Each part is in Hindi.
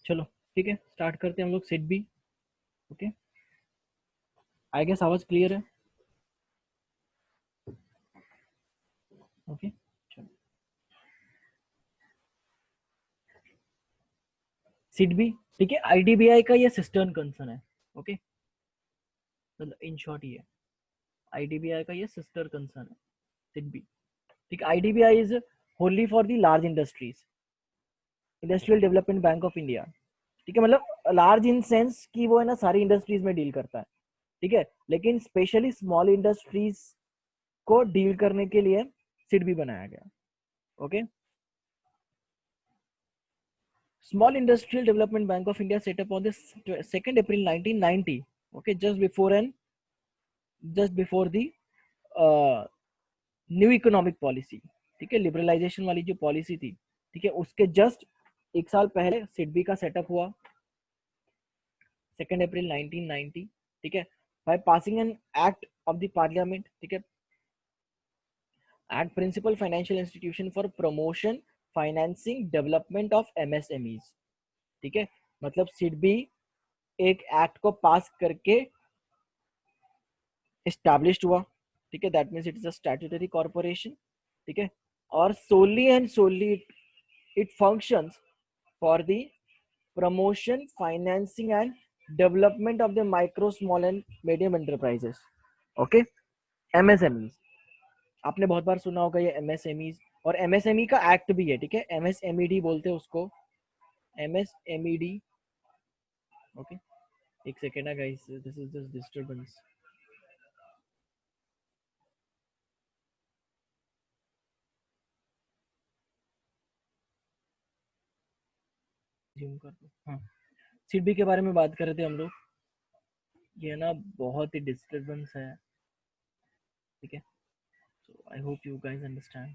चलो ठीक है, स्टार्ट करते हैं हम लोग SIDBI. Okay, I guess आवाज क्लियर है। ओके चलो, सिट बी ठीक है, आईडीबीआई का ये सिस्टर्न कंसर्न है। ओके, मतलब इन शॉर्ट ये आईडीबीआई का ये सिस्टर कंसर्न है सिट बी। ठीक है, IDBI is होनली for the large industries, industrial development bank of India. ठीक है, मतलब लार्ज इन सेंस कि वो है ना सारी इंडस्ट्रीज में डील करता है। ठीक है, लेकिन स्पेशली स्मॉल इंडस्ट्रीज को डील करने के लिए सिट बी बनाया गया। Okay, Small Industrial Development Bank of India set up on the 2nd April 1990. Okay, just before the uh, new economic policy. ठीक है, लिबरलाइजेशन वाली जो पॉलिसी थी, ठीक है, उसके जस्ट एक साल पहले सिडबी का सेटअप हुआ 2nd अप्रैल 1990। ठीक है, by passing an act of the parliament. ठीक है, act principal financial institution for promotion financing development of MSMEs. ठीक है, मतलब सिडबी एक एक्ट को पास करके एस्टैब्लिश्ड हुआ। ठीक है, that means it is a statutory corporation. ठीक है, और solely and solely it functions for the promotion financing and development of the micro small and medium enterprises. Okay, MSME आपने बहुत बार सुना होगा ये एमएसएमई, और एमएसएमई का एक्ट भी है। ठीक है, एमएसएमईडी बोलते हैं उसको, एमएसएमईडी। ओके, एक सेकेंड है guys, this is just disturbance. Zoom कर दो। हाँ, सिडबी के बारे में बात कर रहे थे हम लोग। ये ना बहुत ही डिस्टर्बेंस है। ठीक है, so I hope you guys understand.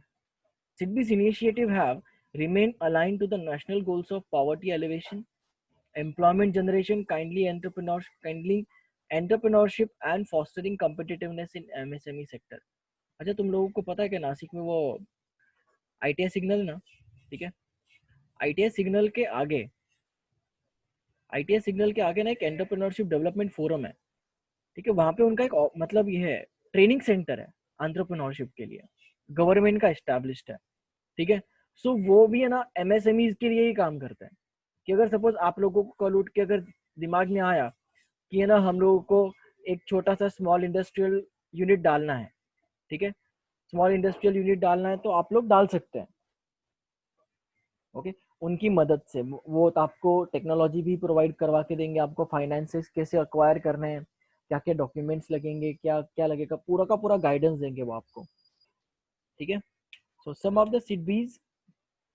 SIDBI's initiative have remained aligned to the national goals of poverty alleviation, employment generation, kindly entrepreneurship and fostering competitiveness in MSME sector. अच्छा, तुम लोगों को पता है कि नासिक में वो आईटीआई सिग्नल ना, ठीक है, आईटीआई सिग्नल के आगे आईटीआई सिग्नल के आगे ना एक एंटरप्रेन्योरशिप डेवलपमेंट फोरम है। ठीक है, वहां पे उनका एक मतलब ये है ट्रेनिंग सेंटर है एंटरप्रेन्योरशिप के लिए, गवर्नमेंट का एस्टैब्लिश्ड है। ठीक है, सो वो भी है ना एमएसएमई के लिए ही काम करता है। कि अगर सपोज आप लोगों को कल उठ के अगर दिमाग में आया कि है ना हम लोगों को एक छोटा सा स्मॉल इंडस्ट्रियल यूनिट डालना है, ठीक है, स्मॉल इंडस्ट्रियल यूनिट डालना है, तो आप लोग डाल सकते हैं। ओके, उनकी मदद से वो तो आपको टेक्नोलॉजी भी प्रोवाइड करवा के देंगे, आपको फाइनेंसेस कैसे अक्वायर करने हैं, क्या क्या डॉक्यूमेंट्स लगेंगे, क्या क्या लगेगा, पूरा का पूरा गाइडेंस देंगे वो आपको। ठीक है, so some of the SIDBI's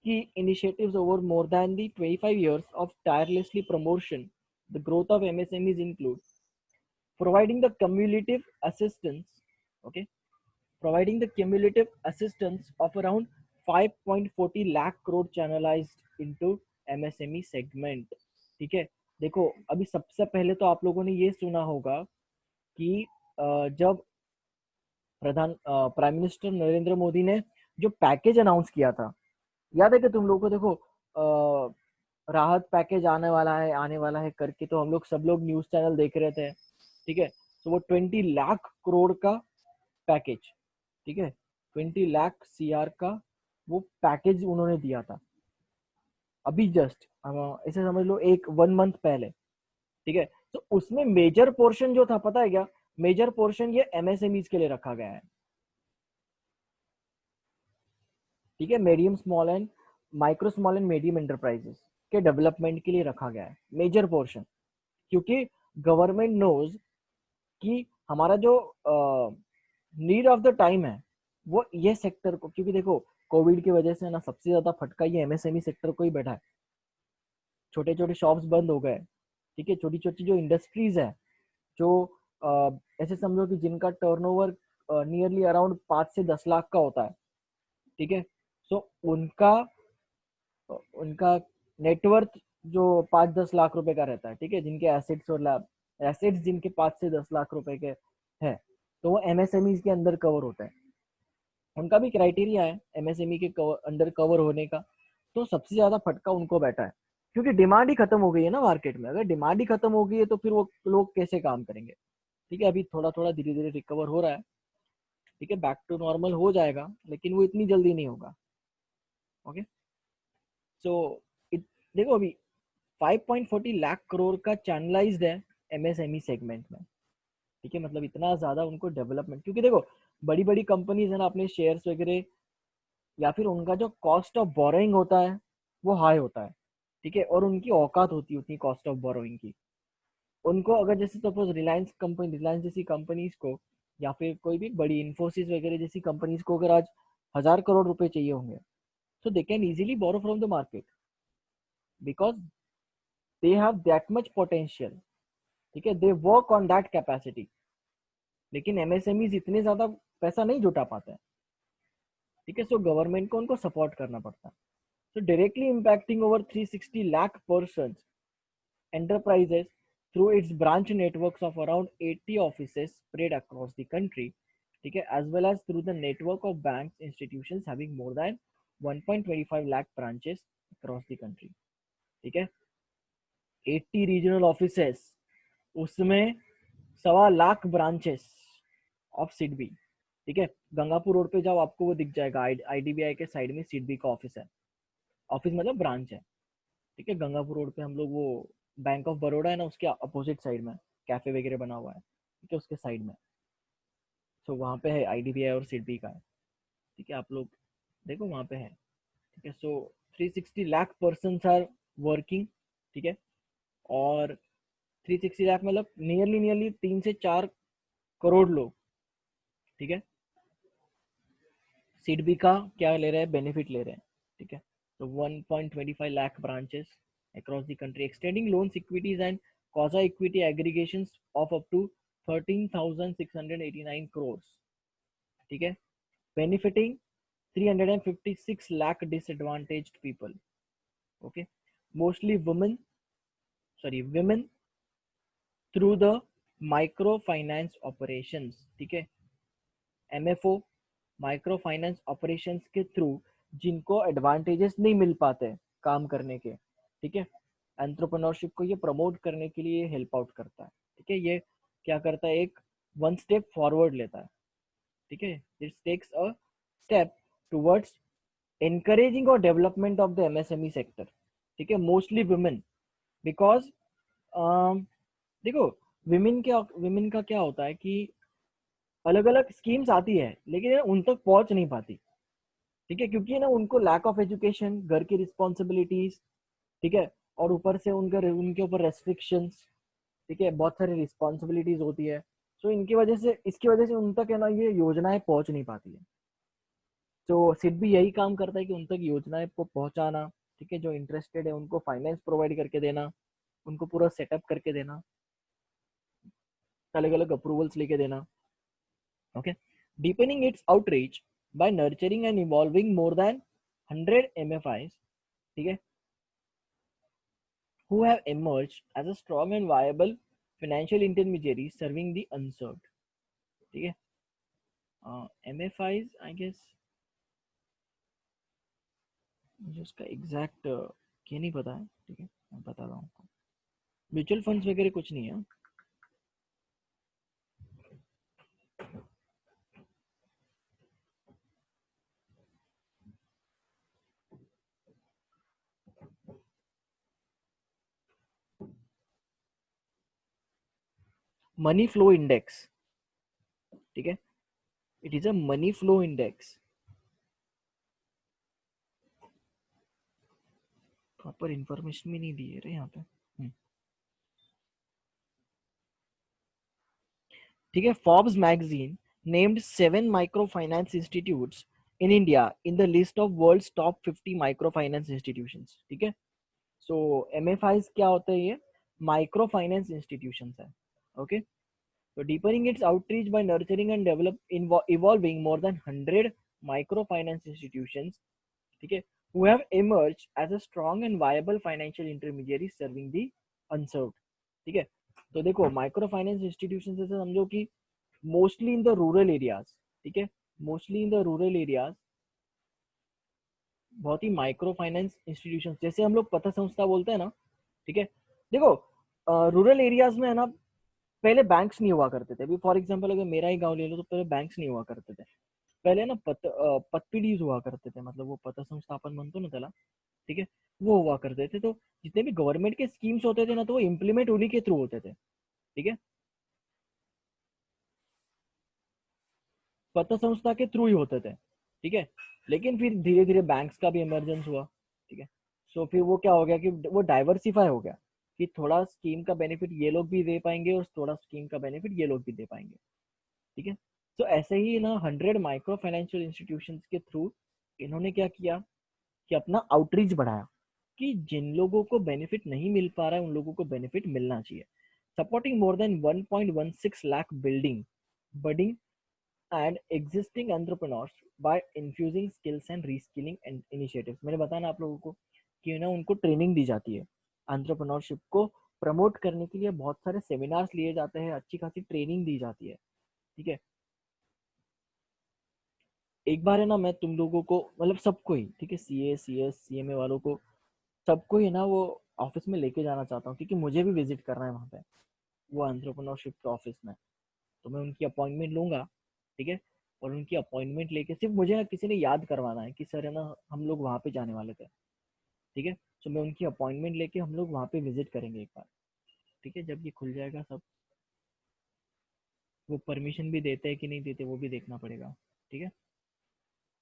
key initiatives over more than the 25 years of tirelessly promotion the growth of MSMEs include providing the cumulative assistance, okay, providing the cumulative assistance of around 5.40 lakh crore channelized into MSME segment। ठीक है, देखो अभी सबसे पहले तो आप लोगों ने ये सुना होगा कि जब प्राइम मिनिस्टर नरेंद्र मोदी ने जो पैकेज अनाउंस किया था, याद है कि तुम लोगों को, देखो राहत पैकेज आने वाला है करके, तो हम लोग सब लोग न्यूज चैनल देख रहे थे। ठीक है, तो वो 20 लाख करोड़ का पैकेज, ठीक है, 20 लाख सीआर का वो पैकेज उन्होंने दिया था अभी जस्ट, ऐसे समझ लो एक 1 मंथ पहले। ठीक है, तो उसमें मेजर पोर्शन जो था पता है क्या, मेजर पोर्शन ये एमएसएमईज के लिए रखा गया है। ठीक है, medium small and micro small and medium enterprises के डेवलपमेंट के लिए रखा गया है मेजर पोर्शन, क्योंकि गवर्नमेंट नोज कि हमारा जो नीड ऑफ द टाइम है वो ये सेक्टर को, क्योंकि देखो कोविड की वजह से ना सबसे ज्यादा फटका ये एमएसएमई सेक्टर को ही बैठा है। छोटे छोटे शॉप्स बंद हो गए। ठीक है, छोटी छोटी जो इंडस्ट्रीज है, जो ऐसे समझो कि जिनका टर्नओवर नियरली अराउंड 5 से 10 लाख का होता है। ठीक है, सो उनका उनका नेटवर्थ जो 5-10 लाख रुपए का रहता है। ठीक है, जिनके एसेट्स और एसेट्स जिनके 5 से 10 लाख रुपए के हैं, तो वो एमएसएमई के अंदर कवर होता है। उनका भी क्राइटेरिया है एमएसएमई के अंडर कवर होने का, तो सबसे ज्यादा फटका उनको बैठा है। क्योंकि डिमांड ही खत्म हो गई है ना मार्केट में। अगर डिमांड ही खत्म हो गई है तो फिर वो लोग कैसे काम करेंगे? ठीक है, अभी थोड़ा थोड़ा धीरे धीरे रिकवर हो रहा है, ठीक है, बैक टू नॉर्मल हो जाएगा, लेकिन वो इतनी जल्दी नहीं होगा। ओके, सो देखो अभी 5.40 लाख करोड़ का चैनलाइज्ड है एमएसएमई सेगमेंट में, ठीक है, मतलब इतना ज्यादा उनको डेवलपमेंट, क्योंकि देखो बड़ी बड़ी कंपनीज है ना, अपने शेयर्स वगैरह या फिर उनका जो कॉस्ट ऑफ बोरोइंग होता है वो हाई होता है, ठीक है, और उनकी औकात होती है उतनी कॉस्ट ऑफ बोरोइंग की। उनको अगर जैसे सपोज रिलायंस जैसी कंपनीज को, या फिर कोई भी बड़ी इन्फोसिस वगैरह जैसी कंपनीज को अगर आज 1,000 करोड़ रुपए चाहिए होंगे, so they can easily borrow from the market because they have that much potential, ठीक है, they work on that capacity। लेकिन एमएसएमईज इतने ज्यादा पैसा नहीं जुटा पाते हैं, ठीक है, सो गवर्नमेंट को उनको सपोर्ट करना पड़ता है। सो directly impacting over 360 lakh person enterprises through its branch networks of around 80 offices spread across the country, ठीक है, as well as through the network of banks institutions having more than 1.25 lakh branches across the country, ठीक है, 80 रीजनल ऑफिसेस, उसमें 1.25 लाख ब्रांचेस ऑफ सिडबी, ठीक है, गंगापुर रोड पे जाओ आपको वो दिख जाएगा, आईडीबीआई के साइड में सिडबी का ऑफिस है, ऑफिस मतलब ब्रांच है, ठीक है, गंगापुर रोड पे हम लोग वो बैंक ऑफ बड़ौदा है ना उसके अपोजिट साइड में कैफे वगैरह बना हुआ है, ठीक है, उसके साइड में, तो वहाँ पे है आईडीबीआई और सिडबी का है, ठीक है, आप लोग देखो वहाँ पे है, ठीक है, सो 360 लाख पर्सन आर वर्किंग, ठीक है, और 360 लाख मतलब नियरली नियरली 3 से 4 करोड़ लोग, ठीक है, सिडबी का क्या ले रहे हैं, बेनिफिट ले रहे हैं, ठीक है, तो 1.25 lakh branches across the country extending loans, equities and quasi equity aggregations of up to 13,689 crores, ठीक है, benefiting 356 lakh disadvantaged people, okay, mostly women through the micro finance operations, ठीक है, एमएफओ माइक्रो फाइनेंस ऑपरेशंस के थ्रू जिनको एडवांटेजेस नहीं मिल पाते काम करने के, ठीक है, एंटरप्रेन्योरशिप को ये प्रमोट करने के लिए हेल्प आउट करता है, ठीक है, ये क्या करता है, एक 1 स्टेप फॉरवर्ड लेता है, ठीक है, this takes a step towards encouraging और development of the MSME sector, ठीक है, मोस्टली वुमेन, बिकॉज देखो विमेन का क्या होता है कि अलग अलग स्कीम्स आती है लेकिन उन तक पहुंच नहीं पाती, ठीक है, क्योंकि ना उनको लैक ऑफ एजुकेशन, घर की रिस्पॉन्सिबिलिटीज, ठीक है, और ऊपर से उनके ऊपर रेस्ट्रिक्शंस, ठीक है, बहुत सारी रिस्पॉन्सिबिलिटीज होती है, तो इनकी वजह से इसकी वजह से उन तक है ना ये योजनाएं पहुंच नहीं पाती है। तो सिड भी यही काम करता है कि उन तक योजनाएं को पहुंचाना, ठीक है, जो इंटरेस्टेड है उनको फाइनेंस प्रोवाइड करके देना, उनको पूरा सेटअप करके देना, अलग अलग अप्रूवल्स लेके देना, okay, deepening its outreach by nurturing and involving more than 100 MFIs, ठीक है, who have emerged as a strong and viable financial intermediary serving the unserved, ठीक है, MFIs आई गेस मुझे उसका एग्जैक्ट क्या नहीं पता है, ठीक है, मैं बता रहा हूँ, म्यूचुअल फंड्स वगैरह कुछ नहीं है। मनी फ्लो इंडेक्स, ठीक है, it is a money flow index, proper information भी नहीं दी है रे यहाँ पे, ठीक है, Forbes magazine named 7 micro finance institutes in India in the list of world's top 50 micro finance institutions, ठीक है, सो एमएफआई क्या होता है, ये माइक्रो फाइनेंस इंस्टीट्यूशंस है, okay, so deepening its outreach by nurturing and evolving more than 100 microfinance institutions, ठीक है, who have emerged as a strong and viable financial intermediary serving the unserved, ठीक है, तो देखो माइक्रो फाइनेंस इंस्टीट्यूशन से समझो कि mostly in the rural areas, ठीक है, mostly in the rural areas बहुत ही माइक्रो फाइनेंस इंस्टीट्यूशन, जैसे हम लोग पता संस्था बोलते हैं ना, ठीक है। देखो रूरल एरियाज में है ना, पहले बैंक्स नहीं हुआ करते थे। अभी फॉर एग्जांपल अगर मेरा ही गांव ले लो तो पहले बैंक्स नहीं हुआ करते थे। पहले ना पतपीडीज हुआ करते थे, मतलब वो पत संस्था अपन म्हणतो ना त्याला, ठीक है, वो हुआ करते थे। तो जितने भी गवर्नमेंट के स्कीम्स होते थे ना, तो वो इम्प्लीमेंट उन्हीं के थ्रू होते थे, ठीक है, पत संस्था के थ्रू ही होते थे, ठीक है। लेकिन फिर धीरे धीरे बैंक्स का भी इमरजेंस हुआ, ठीक है। सो फिर वो क्या हो गया कि वो डाइवर्सिफाई हो गया, कि थोड़ा स्कीम का बेनिफिट ये लोग भी दे पाएंगे और थोड़ा स्कीम का बेनिफिट ये लोग भी दे पाएंगे, ठीक है। तो ऐसे ही ना 100 माइक्रो फाइनेंशियल इंस्टीट्यूशंस के थ्रू इन्होंने क्या किया कि अपना आउटरीच बढ़ाया, कि जिन लोगों को बेनिफिट नहीं मिल पा रहा है उन लोगों को बेनिफिट मिलना चाहिए। Supporting more than 1.16 lakh building budding and existing entrepreneurs by infusing skills and reskilling initiatives. मैंने बताया ना आप लोगों को कि ना उनको ट्रेनिंग दी जाती है, एंटरप्रेन्योरशिप को प्रमोट करने के लिए बहुत सारे सेमिनार्स लिए जाते हैं, अच्छी खासी ट्रेनिंग दी जाती है, ठीक है। एक बार है ना मैं तुम लोगों को, मतलब सबको ही, ठीक है, CA C S C M A वालों को, सबको ही ना वो ऑफिस में लेके जाना चाहता हूँ, क्योंकि मुझे भी विजिट करना है वहाँ पे, वो एंटरप्रेन्योरशिप के ऑफिस में। तो मैं उनकी अपॉइंटमेंट लूंगा, ठीक है। और उनकी अपॉइंटमेंट लेके सिर्फ मुझे ना किसी ने याद करवाना है कि सर है ना हम लोग वहाँ पे जाने वाले थे, ठीक है। तो मैं उनकी अपॉइंटमेंट लेके हम लोग वहाँ पे विजिट करेंगे एक बार, ठीक है। जब ये खुल जाएगा सब, वो परमिशन भी देते हैं कि नहीं देते वो भी देखना पड़ेगा, ठीक है।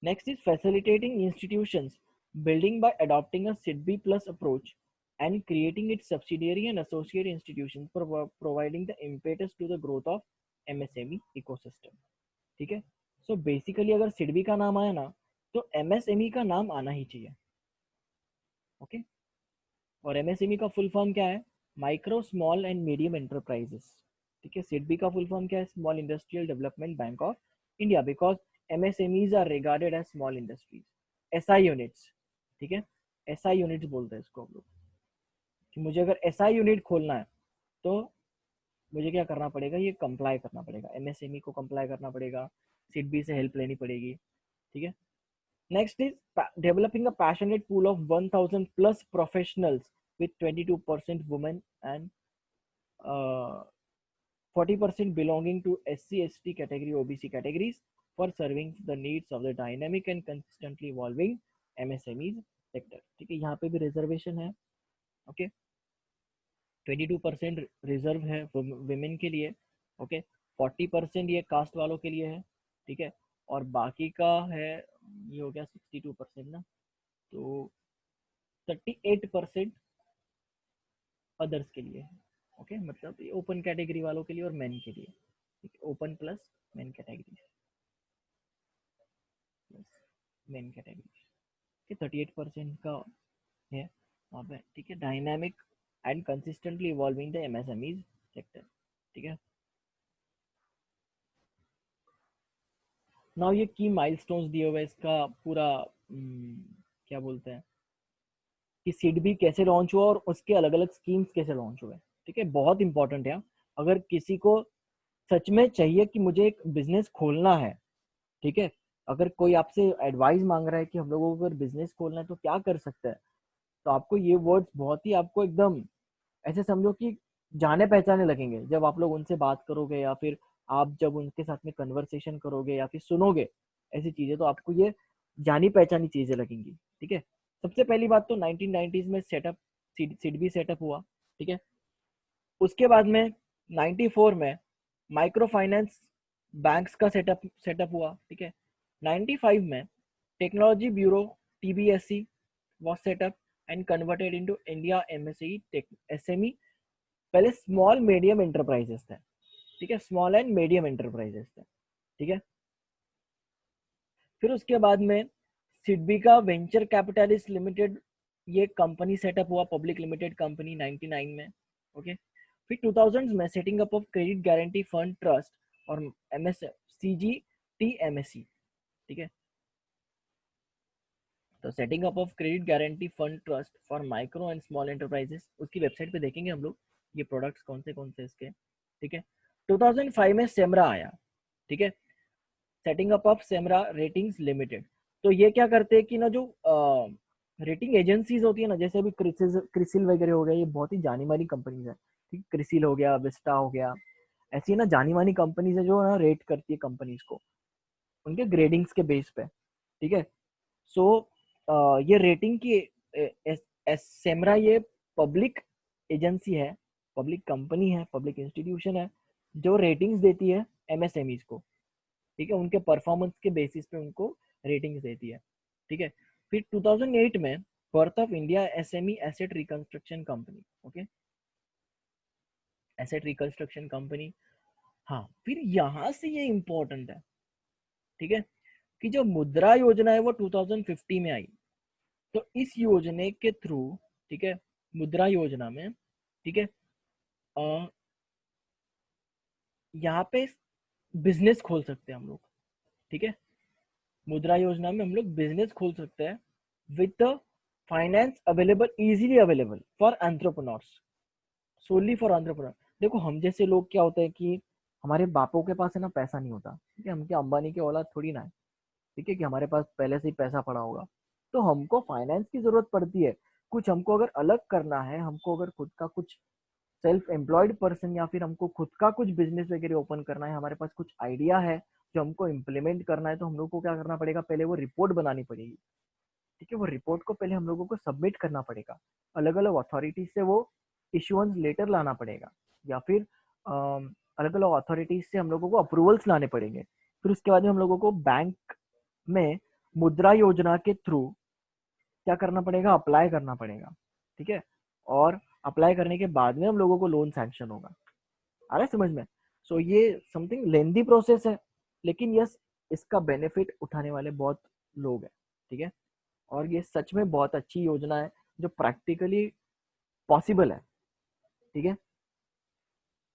Next is facilitating institutions building by adopting a SIDBI plus approach and creating its subsidiary and associate institutions, providing the impetus to the growth of MSME ecosystem, ठीक है। सो बेसिकली अगर सिडबी का नाम आया ना, तो एमएसएमई का नाम आना ही चाहिए, ओके। और एमएसएमई का फुल फॉर्म क्या है? Micro small and medium enterprises, ठीक है। सिडबी का फुल फॉर्म क्या है? Small industrial development bank of India, because MSMEs are regarded as small industries, SI units, ठीक है। एसआई यूनिट्स बोलते हैं इसको हम लोग, कि मुझे अगर एसआई यूनिट खोलना है तो मुझे क्या करना पड़ेगा? ये कंप्लाई करना पड़ेगा, एमएसएमई को कंप्लाई करना पड़ेगा, सिडबी से हेल्प लेनी पड़ेगी, ठीक है। Next is developing a passionate pool of 1000 plus professionals with 22% women and 40% belonging to SC, ST category, OBC categories for serving the needs of the dynamic and consistently evolving MSMEs sector, ठीक है। यहाँ पे भी रिजर्वेशन है, ओके। 22% रिजर्व है वुमेन के लिए, ओके। 40% ये कास्ट वालों के लिए है, ठीक है। और बाकी का है, ये हो गया 62% ना, तो 38% अदर्स के लिए है, ओके। मतलब ये ओपन कैटेगरी वालों के लिए और मेन के लिए, ठीक है। Open plus main category plus main category, ठीक है। 38% का है वहाँ पे, ठीक है। Dynamic and consistently evolving the MSMEs sector, ठीक है। नाउ ये की माइलस्टोन्स दिए हुए इसका पूरा क्या बोलते हैं कि सीड भी कैसे लॉन्च हुआ और उसके अलग अलग स्कीम्स कैसे लॉन्च हुए, ठीक है। बहुत इंपॉर्टेंट है। अगर किसी को सच में चाहिए कि मुझे एक बिजनेस खोलना है, ठीक है, अगर कोई आपसे एडवाइस मांग रहा है कि हम लोगों को अगर बिजनेस खोलना है तो क्या कर सकता है, तो आपको ये वर्ड्स बहुत ही, आपको एकदम ऐसे समझो कि जाने पहचाने लगेंगे जब आप लोग उनसे बात करोगे, या फिर आप जब उनके साथ में कन्वर्सेशन करोगे या फिर सुनोगे ऐसी चीजें, तो आपको ये जानी पहचानी चीजें लगेंगी, ठीक है। सबसे पहली बात तो 1990s में सेटअप सिडबी सेटअप हुआ, ठीक है। उसके बाद में 94 में माइक्रो फाइनेंस बैंक्स का सेटअप हुआ, ठीक है। 95 में technology bureau TBSC was set up and converted into India MSE SME। पहले स्मॉल मीडियम एंटरप्राइजेस थे, ठीक है, स्मॉल एंड मीडियम एंटरप्राइजेस थे, ठीक है। फिर उसके बाद में सिडबी का वेंचर कैपिटलिस्ट लिमिटेड ये कंपनी सेटअप हुआ, पब्लिक लिमिटेड कंपनी 99 में, ओके। फिर 2000 में setting up of credit guarantee fund trust और एमएस सीजी टी एमएससी, ठीक है। तो setting up of credit guarantee fund trust for micro and small enterprises, उसकी वेबसाइट पे देखेंगे हम लोग ये प्रोडक्ट्स कौन से इसके, ठीक है। 2005 में सेमरा आया, ठीक है, setting up of Semra ratings limited. तो ये क्या करते हैं कि ना जो रेटिंग एजेंसीज होती है ना, जैसे अभी क्रिसिल वगैरह हो गया, ये बहुत ही जानी मानी कंपनीज है, ठीक, क्रिसिल हो गया, विस्टा हो गया, ऐसी ना जानी मानी कंपनीज है जो ना रेट करती है कंपनीज को उनके ग्रेडिंग्स के बेस पे, ठीक है। सो ये रेटिंग की सेमरा ये पब्लिक एजेंसी है, पब्लिक कंपनी है, पब्लिक इंस्टीट्यूशन है जो रेटिंग्स देती है एमएसएमईज को, ठीक है, उनके परफॉर्मेंस के बेसिस पे उनको रेटिंग्स देती है, ठीक है। फिर 2008 में birth of India SME asset reconstruction company, okay, asset reconstruction company. हाँ, फिर यहाँ से ये इंपॉर्टेंट है, ठीक है, कि जो मुद्रा योजना है वो 2050 में आई। तो इस योजना के थ्रू, ठीक है, मुद्रा योजना में, ठीक है, यहाँ पे बिजनेस खोल सकते हैं हम लोग, ठीक है, मुद्रा योजना में हम लोग बिजनेस खोल सकते हैं with the finance available, easily available for entrepreneurs, solely for entrepreneur. देखो हम जैसे लोग क्या होता है कि हमारे बापों के पास है ना पैसा नहीं होता, ठीक है, हम क्या अंबानी के औलाद थोड़ी ना है, ठीक है, कि हमारे पास पहले से ही पैसा पड़ा होगा। तो हमको फाइनेंस की जरूरत पड़ती है, कुछ हमको अगर अलग करना है, हमको अगर खुद का कुछ सेल्फ एम्प्लॉयड पर्सन या फिर हमको खुद का कुछ बिजनेस वगैरह ओपन करना है, हमारे पास कुछ आइडिया है जो हमको इम्प्लीमेंट करना है, तो हम लोग को क्या करना पड़ेगा, पहले वो रिपोर्ट बनानी पड़ेगी, ठीक है, वो रिपोर्ट को पहले हम लोगों को सबमिट करना पड़ेगा, अलग अलग अथॉरिटीज से वो इश्यूएंस लेटर लाना पड़ेगा, या फिर अलग अलग अथॉरिटीज से हम लोगों को अप्रूवल्स लाने पड़ेंगे। फिर उसके बाद में हम लोगों को बैंक में मुद्रा योजना के थ्रू क्या करना पड़ेगा, अप्लाई करना पड़ेगा, ठीक है, और अप्लाई करने के बाद में हम लोगों को लोन सैंक्शन होगा। आ रहा है समझ में? सो ये समथिंग लेंदी प्रोसेस है, लेकिन यस, इसका बेनिफिट उठाने वाले बहुत लोग हैं, ठीक है, और ये सच में बहुत अच्छी योजना है जो प्रैक्टिकली पॉसिबल है, ठीक है,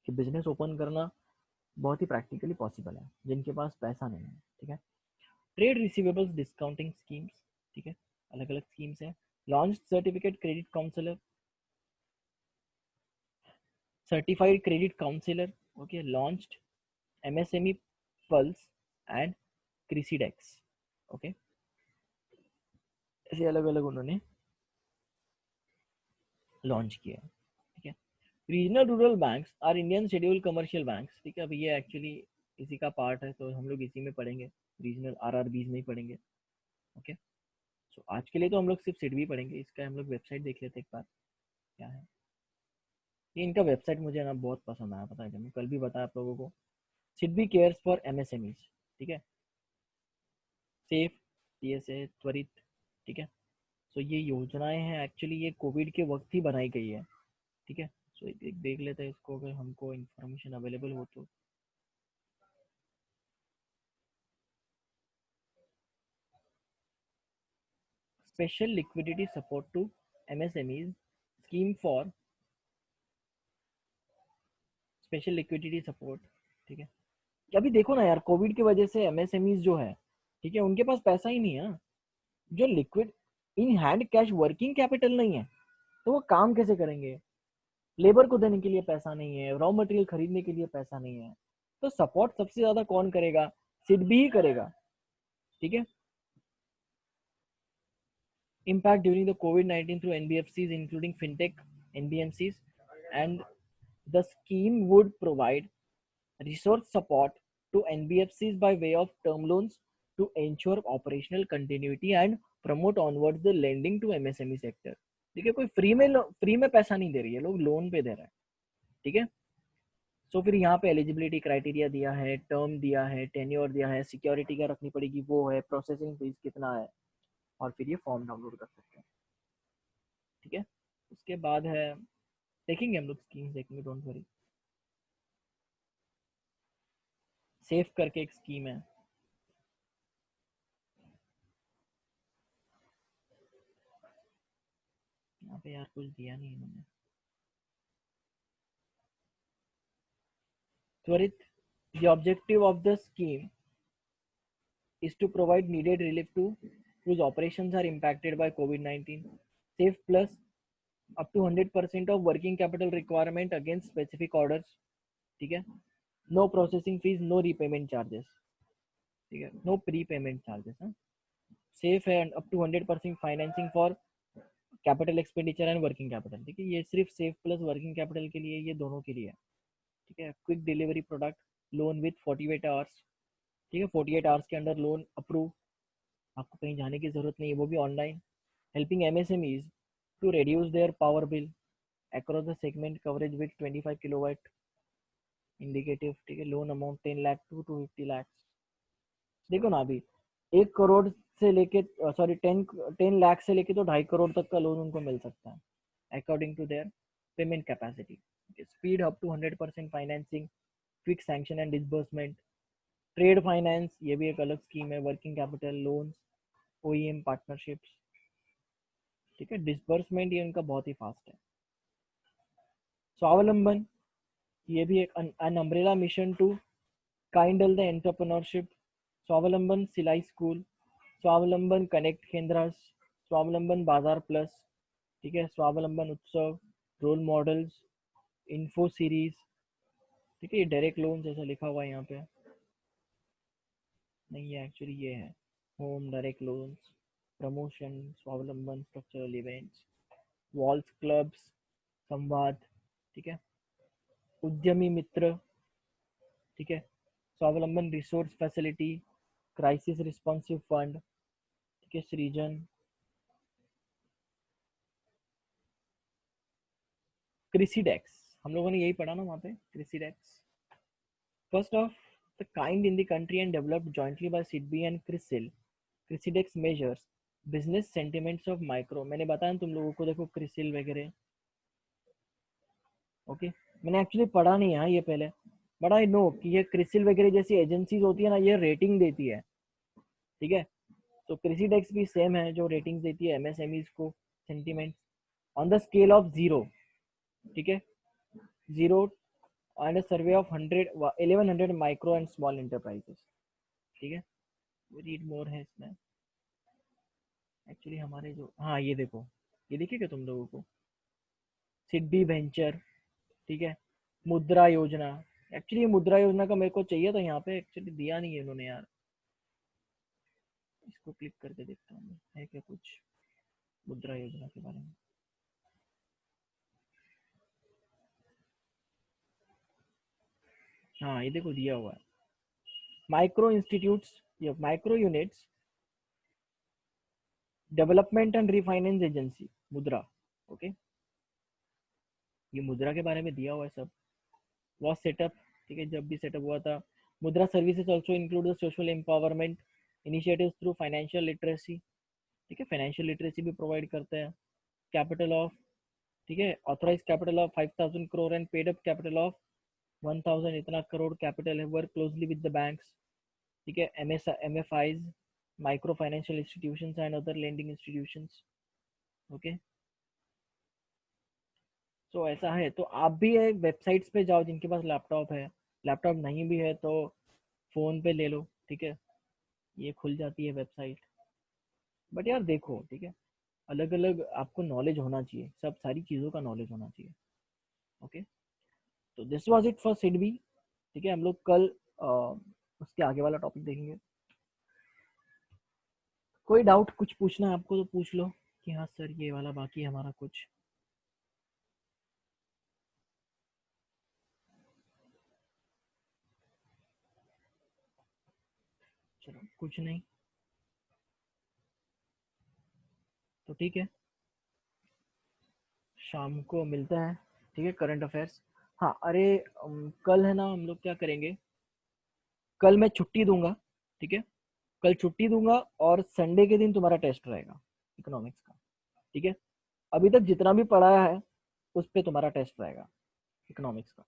कि बिजनेस ओपन करना बहुत ही प्रैक्टिकली पॉसिबल है जिनके पास पैसा नहीं है, ठीक है। ट्रेड रिसीवेबल्स डिस्काउंटिंग स्कीम्स, ठीक है, अलग अलग स्कीम्स है। Launch certificate credit counsellor, certified credit counsellor, okay, launched MSME pulse and CriSidEx, okay, ऐसे अलग अलग उन्होंने लॉन्च किया है, ठीक है। Regional rural banks are Indian scheduled commercial banks, ठीक है, अब ये एक्चुअली इसी का पार्ट है, तो हम लोग इसी में पढ़ेंगे, रीजनल आरआरबीज में ही पढ़ेंगे, ओके। सो आज के लिए तो हम लोग सिर्फ सिडबी पढ़ेंगे, इसका हम लोग वेबसाइट देख लेते हैं एक बार क्या है। ये इनका वेबसाइट मुझे ना बहुत पसंद आया, पता है, मैं कल भी बताया आप लोगों को, सिडबी केयर्स फॉर एमएसएमईज, ठीक है, सेफ, टीएसए, त्वरित, ठीक है। सो ये योजनाएं हैं, एक्चुअली ये कोविड के वक्त ही बनाई गई है, ठीक है। सो एक देख लेते हैं इसको, अगर हमको इंफॉर्मेशन अवेलेबल हो तो। Special liquidity support to MSMEs scheme for special liquidity support, ठीक है। अभी देखो ना यार, कोविड की वजह से एमएसएमईज जो है, ठीक है, उनके पास पैसा ही नहीं है, जो liquid in hand cash working capital नहीं है, तो वो काम कैसे करेंगे, लेबर को देने के लिए पैसा नहीं है, रॉ मटेरियल खरीदने के लिए पैसा नहीं है, तो सपोर्ट सबसे ज्यादा कौन करेगा, सिडबी ही करेगा, ठीक है। Impact during the COVID-19 through NBFCs, including fintech NBMCs, and the scheme would provide resource support to NBFCs by way of term loans to ensure operational continuity and promote onwards the lending to MSME sector. ठीक है, कोई फ्री में पैसा नहीं दे रही है, लोग लोन पे दे रहे हैं, ठीक है। सो फिर यहाँ पे एलिजिबिलिटी क्राइटेरिया दिया है, टर्म दिया है, टेन्योर दिया है, सिक्योरिटी क्या रखनी पड़ेगी वो है, प्रोसेसिंग फीस कितना है, और फिर ये फॉर्म डाउनलोड कर सकते हैं, ठीक है। उसके बाद है, देखेंगे हम लोग स्कीम्स, देखेंगे, डोंट वरी। सेफ करके एक स्कीम है, यहाँ पे यार कुछ दिया नहीं इन्होंने। त्वरित, the objective of the scheme is to provide needed relief to whose operations are impacted by COVID-19. Safe plus up to 100% of working capital requirement against specific orders, ठीक है। No processing fee, no repayment charges, ठीक है, नो प्री पेमेंट चार्जेस, हाँ, सेफ है, up to 100% financing for capital expenditure and working capital. ठीक है, ये सिर्फ सेफ प्लस वर्किंग कैपिटल के लिए, ये दोनों के लिए है। ठीक है, quick delivery product, loan with 48 hours. ठीक है, 48 आवर्स के अंदर लोन अप्रूव, आपको कहीं जाने की जरूरत नहीं है, वो भी online. Helping MSMEs to reduce their power bill across the segment coverage with 25 kilowatt indicative. ठीक है, loan amount 10 lakh to 50 lakh. देखो ना अभी 1 करोड़ से लेके, सॉरी 10 लाख से लेके तो 2.5 करोड़ तक का लोन उनको मिल सकता है according to their payment capacity. Speed up to 100% financing, quick sanction and disbursement, trade finance, ये भी एक अलग स्कीम है, working capital loans, OEM partnerships. ठीक है, डिसबर्समेंट ये उनका बहुत ही फास्ट है। स्वावलंबन, ये भी एक an umbrella mission to kindle the entrepreneurship. Swavalamban सिलाई स्कूल, स्वावलंबन कनेक्ट केंद्रास, स्वावलंबन बाजार प्लस। ठीक है, स्वावलंबन उत्सव, रोल मॉडल्स, इन्फो सीरीज। ठीक है, डायरेक्ट लोन जैसा लिखा हुआ है यहाँ पे, नहीं है एक्चुअली, ये है होम डायरेक्ट लोन्स, प्रमोशन, स्वावलंबन स्ट्रक्चरल इवेंट्स, वॉल्स क्लब्स, संवाद। ठीक है, उद्यमी मित्र। ठीक है, स्वावलंबन resource facility, crisis responsive fund. ठीक है, सृजन, क्रिसिडेक्स, हम लोगों ने यही पढ़ा ना वहाँ पे, CriSidEx, first of the kind in the country and developed jointly by SIDBI and CRISIL. CriSidEx measures business sentiments of micro, मैंने बताया तुम लोगों को, देखो क्रिसिल वगैरह। ओके, मैंने एक्चुअली पढ़ा नहीं है ये पहले, बट आई नो कि ये क्रिसिल वगैरह जैसी एजेंसीज होती है ना, ये रेटिंग देती है। ठीक है, तो क्रिसिडेक्स भी सेम है, जो रेटिंग्स देती है एमएसएमईज को, sentiments on the scale of 0। ठीक है, 0 and survey of 1100 micro and small enterprises. ठीक है, रीड मोर है इसमें एक्चुअली हमारे जो, हाँ ये देखो, ये देखिएगा तुम लोगों को, सिडबी वेंचर। ठीक है, मुद्रा योजना, एक्चुअली ये मुद्रा योजना का मेरे को चाहिए था, यहाँ पे एक्चुअली दिया नहीं है इन्होंने यार, इसको क्लिक करके देखता हूँ है क्या कुछ मुद्रा योजना के बारे में। हाँ ये देखो दिया हुआ है, माइक्रो इंस्टीट्यूट्स, ये micro units development and refinance agency, मुद्रा। ओके, ये मुद्रा के बारे में दिया हुआ है सब। वॉज सेटअप, ठीक है, जब भी सेटअप हुआ था। मुद्रा services also include the social empowerment initiatives through financial literacy. ठीक है, फाइनेंशियल लिटरेसी भी प्रोवाइड करते हैं। कैपिटल ऑफ, ठीक है, authorise capital of 5000 crore and paid up capital of 1000, इतना करोड़ कैपिटल है। Work closely with the banks. ठीक है, MFIs, micro financial institutions and other lending institutions. Okay, तो ऐसा है, तो आप भी वेबसाइट्स पे जाओ जिनके पास लैपटॉप है, लैपटॉप नहीं भी है तो फ़ोन पे ले लो। ठीक है, ये खुल जाती है वेबसाइट। बट यार देखो, ठीक है, अलग अलग आपको नॉलेज होना चाहिए, सब सारी चीज़ों का नॉलेज होना चाहिए। ओके, तो this was it for SIDBI. ठीक है, हम लोग कल उसके आगे वाला टॉपिक देखेंगे। कोई डाउट कुछ पूछना है आपको तो पूछ लो कि हाँ सर ये वाला बाकी है हमारा कुछ। चलो कुछ नहीं, तो ठीक है, शाम को मिलता है। ठीक है, करंट अफेयर्स। हाँ अरे कल है ना, हम लोग क्या करेंगे, कल मैं छुट्टी दूंगा। ठीक है, कल छुट्टी दूंगा और संडे के दिन तुम्हारा टेस्ट रहेगा इकोनॉमिक्स का। ठीक है, अभी तक जितना भी पढ़ाया है उस पर तुम्हारा टेस्ट रहेगा इकोनॉमिक्स का।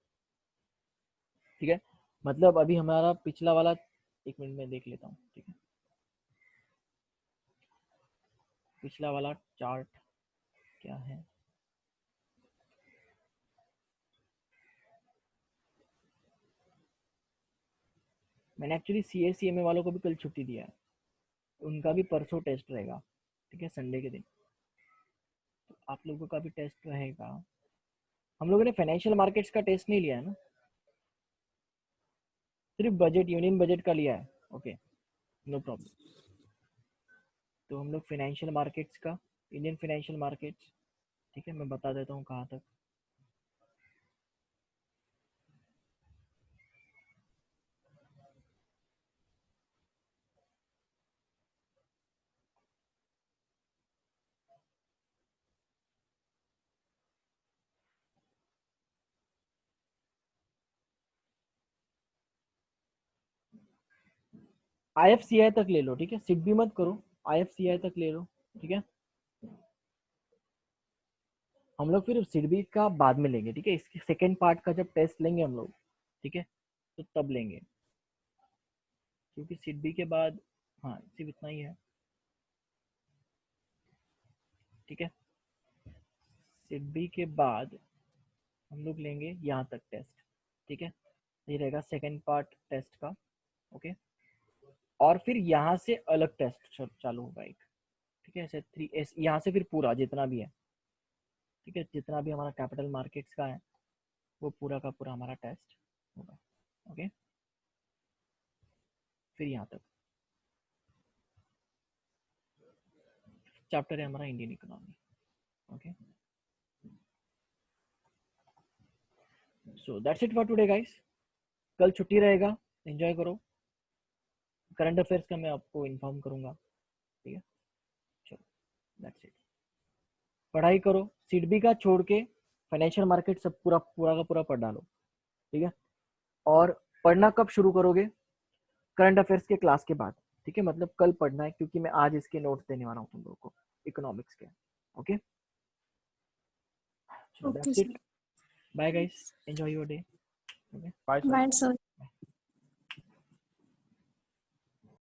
ठीक है, मतलब अभी हमारा पिछला वाला, एक मिनट में देख लेता हूँ। ठीक है, पिछला वाला चार्ट क्या है, मैंने एक्चुअली CA CMA वालों को भी कल छुट्टी दिया है, उनका भी परसों टेस्ट रहेगा। ठीक है, संडे के दिन। तो आप लोगों का भी टेस्ट रहेगा। हम लोगों ने फाइनेंशियल मार्केट्स का टेस्ट नहीं लिया है ना, सिर्फ बजट, यूनियन बजट का लिया है। Okay, no problem. तो हम लोग फाइनेंशियल मार्केट्स का, इंडियन फाइनेंशियल मार्केट्स, ठीक है, मैं बता देता हूँ कहाँ तक। IFCI तक ले लो, ठीक है, सिट भी मत करो, IFCI तक ले लो, ठीक है। हम लोग फिर सिडबी का बाद में लेंगे, ठीक है, इसके सेकेंड पार्ट का जब टेस्ट लेंगे हम लोग, ठीक है, तो तब लेंगे, क्योंकि सिडबी के बाद, हाँ सिर्फ इतना ही है, ठीक है। सिडबी के बाद हम लोग लेंगे यहाँ तक टेस्ट, ठीक है, ये रहेगा सेकेंड पार्ट टेस्ट का, ओके। और फिर यहाँ से अलग टेस्ट चालू होगा एक, ठीक है, ऐसे 3S यहाँ से फिर पूरा जितना भी है, ठीक है, जितना भी हमारा कैपिटल मार्केट्स का है वो पूरा का पूरा हमारा टेस्ट होगा, ओके। फिर यहाँ तक चैप्टर है हमारा Indian economy, okay. So that's it for today guys. कल छुट्टी रहेगा, एंजॉय करो। करंट अफेयर्स का मैं आपको इन्फॉर्म करूंगा, ठीक है। चलो दैट्स इट। पढ़ाई करो, सीडबी का छोड़ के फाइनेंशियल मार्केट सब पूरा पूरा का पूरा पढ़ डालो, ठीक है। और पढ़ना कब शुरू करोगे? करंट अफेयर्स के क्लास के बाद, ठीक है, मतलब कल पढ़ना है, क्योंकि मैं आज इसके नोट्स देने वाला हूँ तुम लोगों को इकोनॉमिक्स के, ओके। चलो okay that's sir, it, bye guys, enjoy your day, okay. Bye sir. Bye sir.